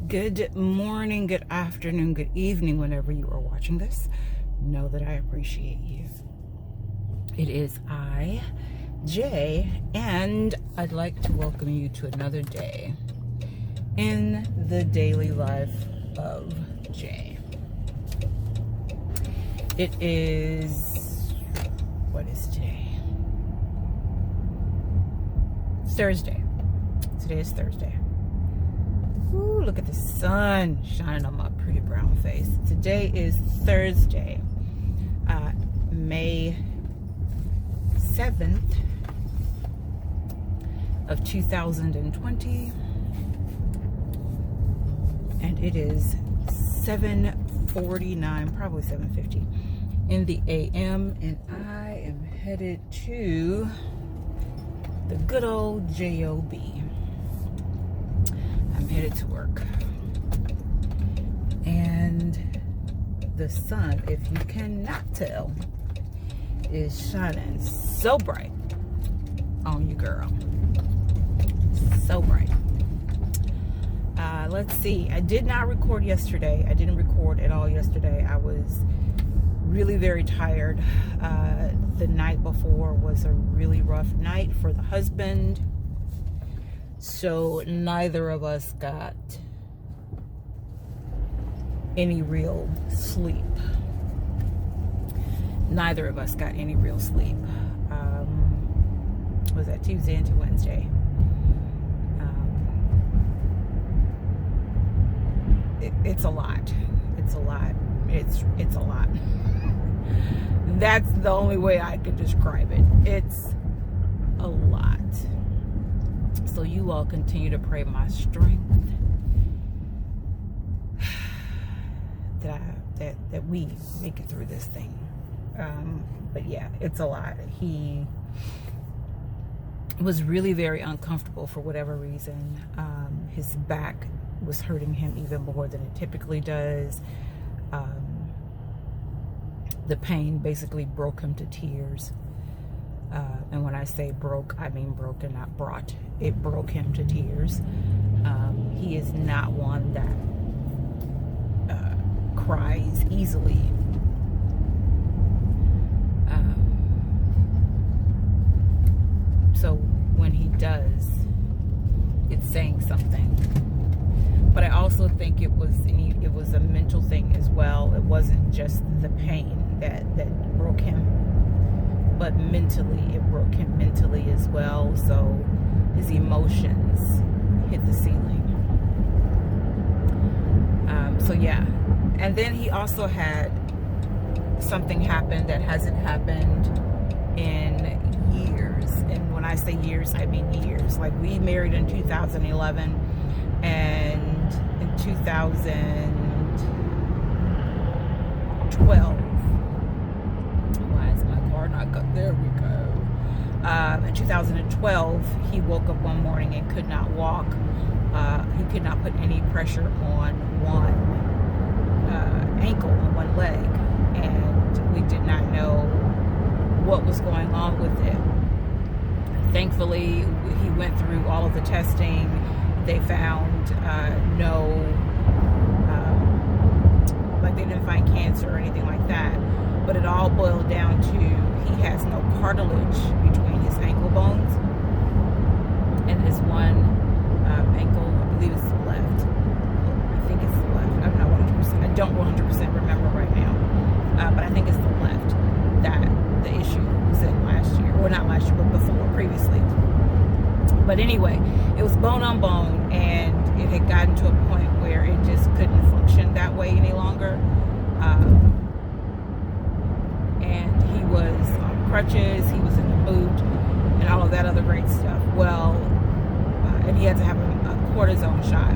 Good morning, good afternoon, good evening, whenever you are watching this. Know that I appreciate you. It is I, Jay, and I'd like to welcome you to another day in the daily life of Jay. It is, what is today? Thursday. Today is Thursday. Ooh, look at the sun shining on my pretty brown face. Today is Thursday, May 7th of 2020, and it is 7:49, probably 7:50 in the AM, and I am headed to the good old job. I'm headed to work, and the sun, if you cannot tell, is shining so bright on you, girl. So bright. Let's see. I did not record yesterday. I didn't record at all yesterday. I was really very tired. The night before was a really rough night for the husband. So neither of us got any real sleep. Neither of us got any real sleep. Was that Tuesday into Wednesday? It's a lot. It's a lot. It's a lot. That's the only way I could describe it. It's a lot. So you all continue to pray my strength, that we make it through this thing. But yeah, it's a lot. He was really very uncomfortable for whatever reason. His back was hurting him even more than it typically does. The pain basically broke him to tears. And when I say broke, I mean broken, not brought. It broke him to tears. He is not one that cries easily. So when he does, it's saying something. But I also think it was a mental thing as well. It wasn't just the pain that broke him, but mentally, it broke him mentally as well. So his emotions hit the ceiling. So yeah, and then he also had something happen that hasn't happened in years. And when I say years, I mean years. Like, we married in 2011, and in 2012, why is my car not go? There we go. In 2012, he woke up one morning and could not walk. He could not put any pressure on one ankle, on one leg, and we did not know what was going on with it. Thankfully, he went through all of the testing. They found they didn't find cancer or anything like that, but it all boiled down to he has no cartilage between his ankle bones and his one ankle. I believe it's the left. I think it's the left. I'm not 100%. I don't 100% remember right now, but I think it's the left that the issue was in last year, or not last year, but before, previously. But anyway, it was bone on bone, and it had gotten to a point where it just couldn't function that way any longer. And he was on crutches, he was in the boot, and all of that other great stuff. Well, and he had to have a cortisone shot.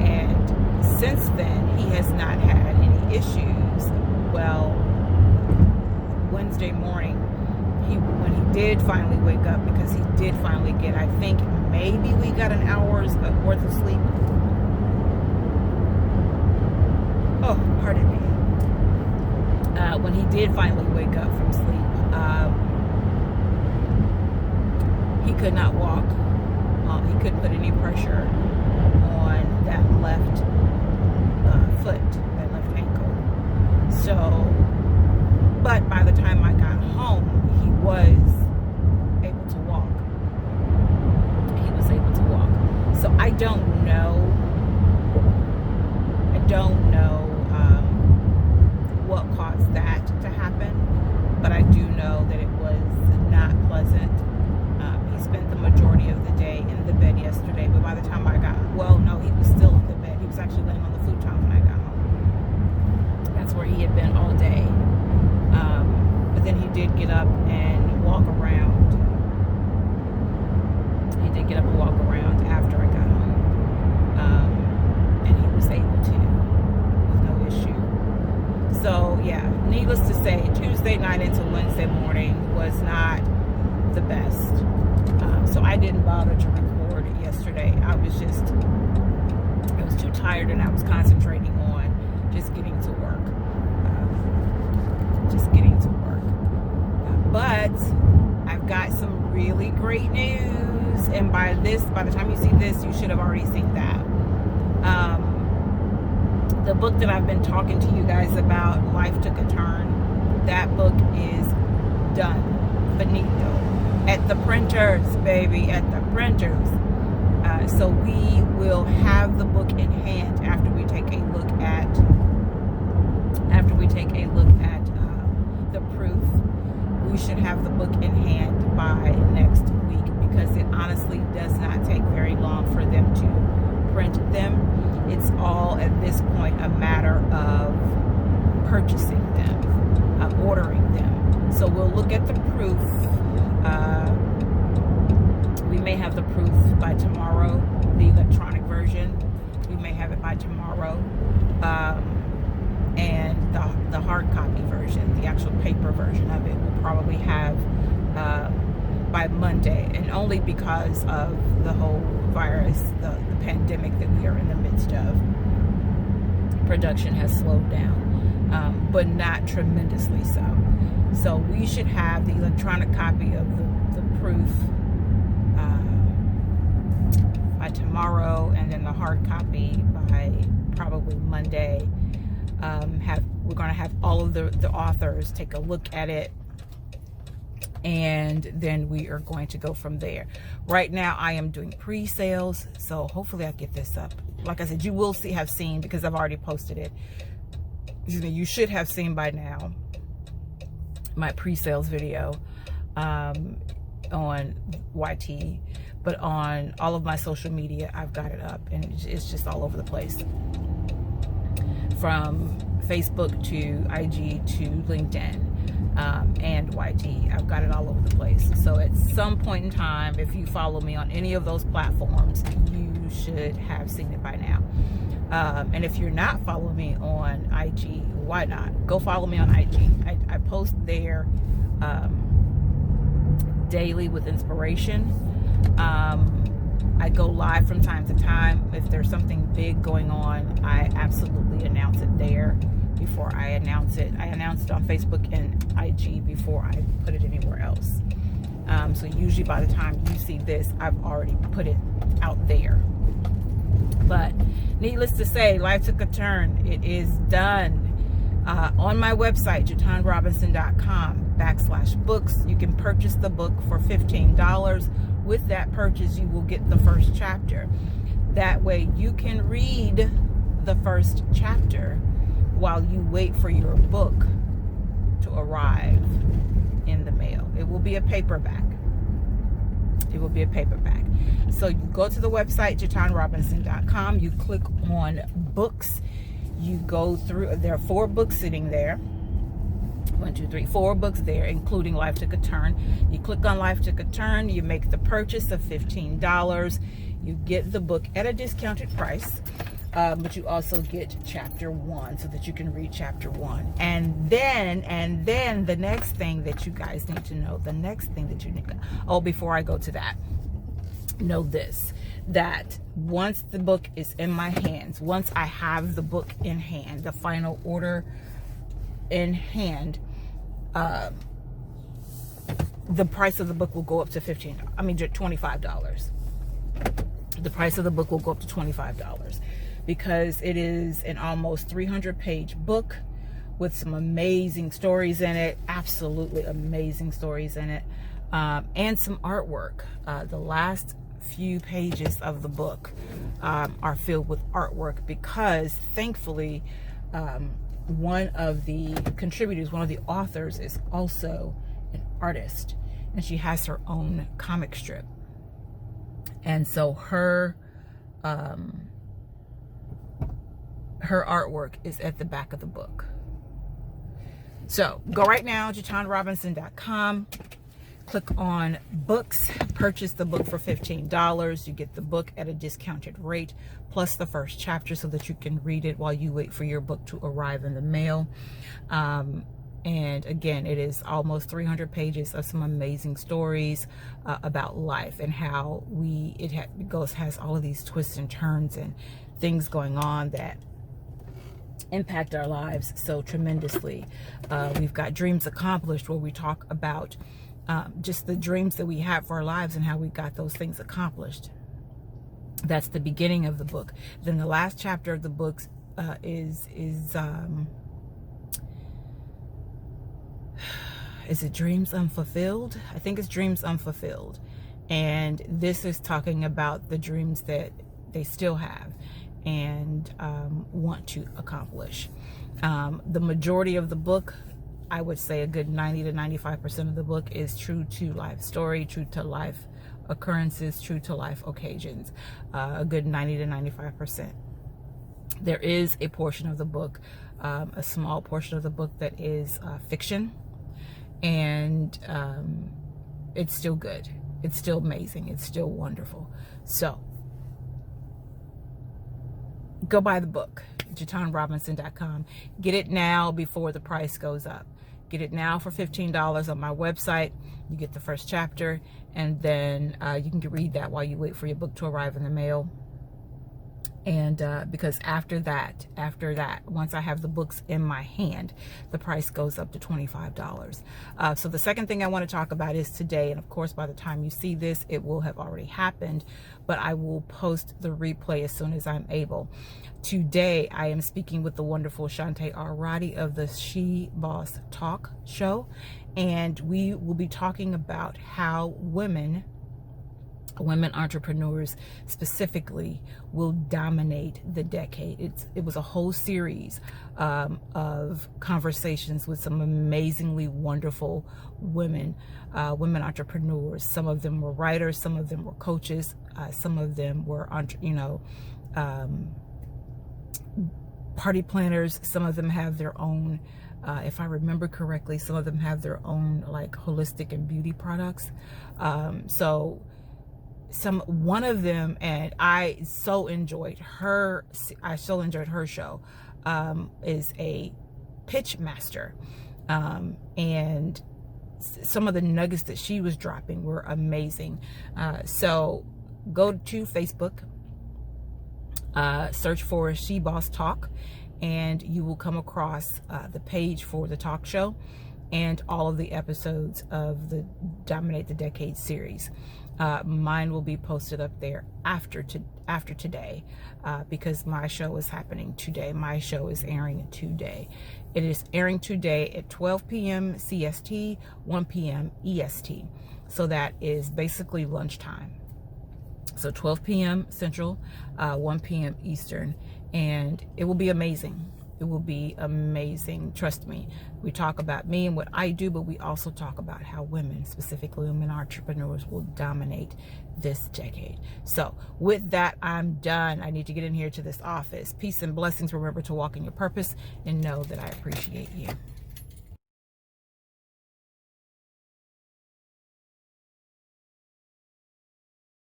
And since then, he has not had any issues. Well, Wednesday morning, when he did finally wake up, because he did finally get, I think maybe we got an hour's worth of sleep. Oh, pardon me. When he did finally wake up from sleep, he could not walk. He couldn't put any pressure on that left foot, that left ankle. So, but by the time I got home, he was able to walk. He was able to walk. So I don't know what caused that to happen, but I do know that it was not pleasant. He spent the majority of the day in the bed yesterday, but by the time I got, well, no, he was still in the bed. He was actually laying on the futon when I got home. That's where he had been all day. But then he did get up and walk around. He did get up and walk around after I got home. And he was able to with no issue. So yeah, needless to say, Tuesday night into Wednesday morning was not the best. So I didn't bother to record yesterday. I was too tired, and I was concentrating on just getting to work. But I've got some really great news, and by the time you see this, you should have already seen that. The book that I've been talking to you guys about, Life Took a Turn, that book is done. Finito. At the printers, baby, at the printers. So we will have the book in hand after we take a look at the proof. We should have the book in hand by next week, because it honestly does not take very long for them to print them. It's all at this point a matter of purchasing them, ordering them. So we'll look at the proof. We may have the proof by tomorrow, the electronic version. We may have it by tomorrow. And the hard copy version, the actual paper version of it, we'll probably have by Monday. And only because of the whole virus, the pandemic that we are in the midst of. Production has slowed down, but not tremendously so. So we should have the electronic copy of the proof by tomorrow, and then the hard copy by probably Monday. We're going to have all of the authors take a look at it, and then we are going to go from there. Right now I am doing pre-sales, so hopefully I get this up. Like I said, you will have seen, because I've already posted it. You should have seen by now my pre-sales video on YT, but on all of my social media I've got it up, and it's just all over the place, from Facebook to IG to LinkedIn and YT. I've got it all over the place. So at some point in time, if you follow me on any of those platforms, you should have seen it by now. And if you're not following me on IG, why not? Go follow me on IG. I post there daily with inspiration. I go live from time to time. If there's something big going on, I absolutely announce it there before I announce it. I announce it on Facebook and IG before I put it anywhere else. So usually by the time you see this, I've already put it out there. But needless to say, Life Took a Turn. It is done. On my website, JuaitanRobinson.com/books, you can purchase the book for $15. With that purchase, you will get the first chapter. That way you can read the first chapter while you wait for your book to arrive in the mail. It will be a paperback. It will be a paperback. So you go to the website, JuaitanRobinson.com, you click on books, you go through, there are 4 books sitting there. 4 books there, including Life Took a Turn. You click on Life Took a Turn, you make the purchase of $15. You get the book at a discounted price, but you also get chapter 1 so that you can read chapter 1. And then the next thing that you guys need to know, before I go to that, know this, that once the book is in my hands, once I have the book in hand, the final order in hand, the price of the book will go up to $25. The price of the book will go up to $25. because it is an almost 300-page book with some amazing stories in it, absolutely amazing stories in it, and some artwork. The last few pages of the book are filled with artwork because thankfully one of the contributors, one of the authors, is also an artist, and she has her own comic strip, and so her artwork is at the back of the book. So go right now, JuaitanRobinson.com, click on books, purchase the book for $15. You get the book at a discounted rate, plus the first chapter so that you can read it while you wait for your book to arrive in the mail. And again, it is almost 300 pages of some amazing stories about life and how has all of these twists and turns and things going on that impact our lives so tremendously. We've got Dreams Accomplished, where we talk about just the dreams that we have for our lives and how we got those things accomplished. That's the beginning of the book. Then the last chapter of the book is it Dreams Unfulfilled? I think it's Dreams Unfulfilled. And this is talking about the dreams that they still have and want to accomplish. The majority of the book, I would say a good 90 to 95% of the book, is true to life story, true to life occurrences, true to life occasions. A good 90 to 95%. There is a portion of the book, a small portion of the book, that is fiction, and it's still good. It's still amazing. It's still wonderful. So go buy the book, JuaitanRobinson.com. Get it now before the price goes up. Get it now for $15 on my website. You get the first chapter, and then you can read that while you wait for your book to arrive in the mail. And because after that, once I have the books in my hand, the price goes up to $25. So the second thing I want to talk about is today, and of course by the time you see this, it will have already happened, but I will post the replay as soon as I'm able. Today, I am speaking with the wonderful Shante R. Roddy of the She Boss Talk show, and we will be talking about how women entrepreneurs specifically will dominate the decade. It was a whole series of conversations with some amazingly wonderful women entrepreneurs. Some of them were writers, some of them were coaches, some of them were party planners. Some of them have their own, if I remember correctly, some of them have their own like holistic and beauty products. One of them, and I so enjoyed her show, is a pitch master, and some of the nuggets that she was dropping were amazing. So go to Facebook, search for She Boss Talk, and you will come across the page for the talk show and all of the episodes of the Dominate the Decade series. Mine will be posted up there after today, because my show is happening today. My show is airing today. It is airing today at 12 p.m. CST, 1 p.m. EST. So that is basically lunchtime. So 12 p.m. Central, 1 p.m. Eastern, and it will be amazing. It will be amazing. Trust me. We talk about me and what I do, but we also talk about how women, specifically women entrepreneurs, will dominate this decade. So with that, I'm done. I need to get in here to this office. Peace and blessings. Remember to walk in your purpose and know that I appreciate you.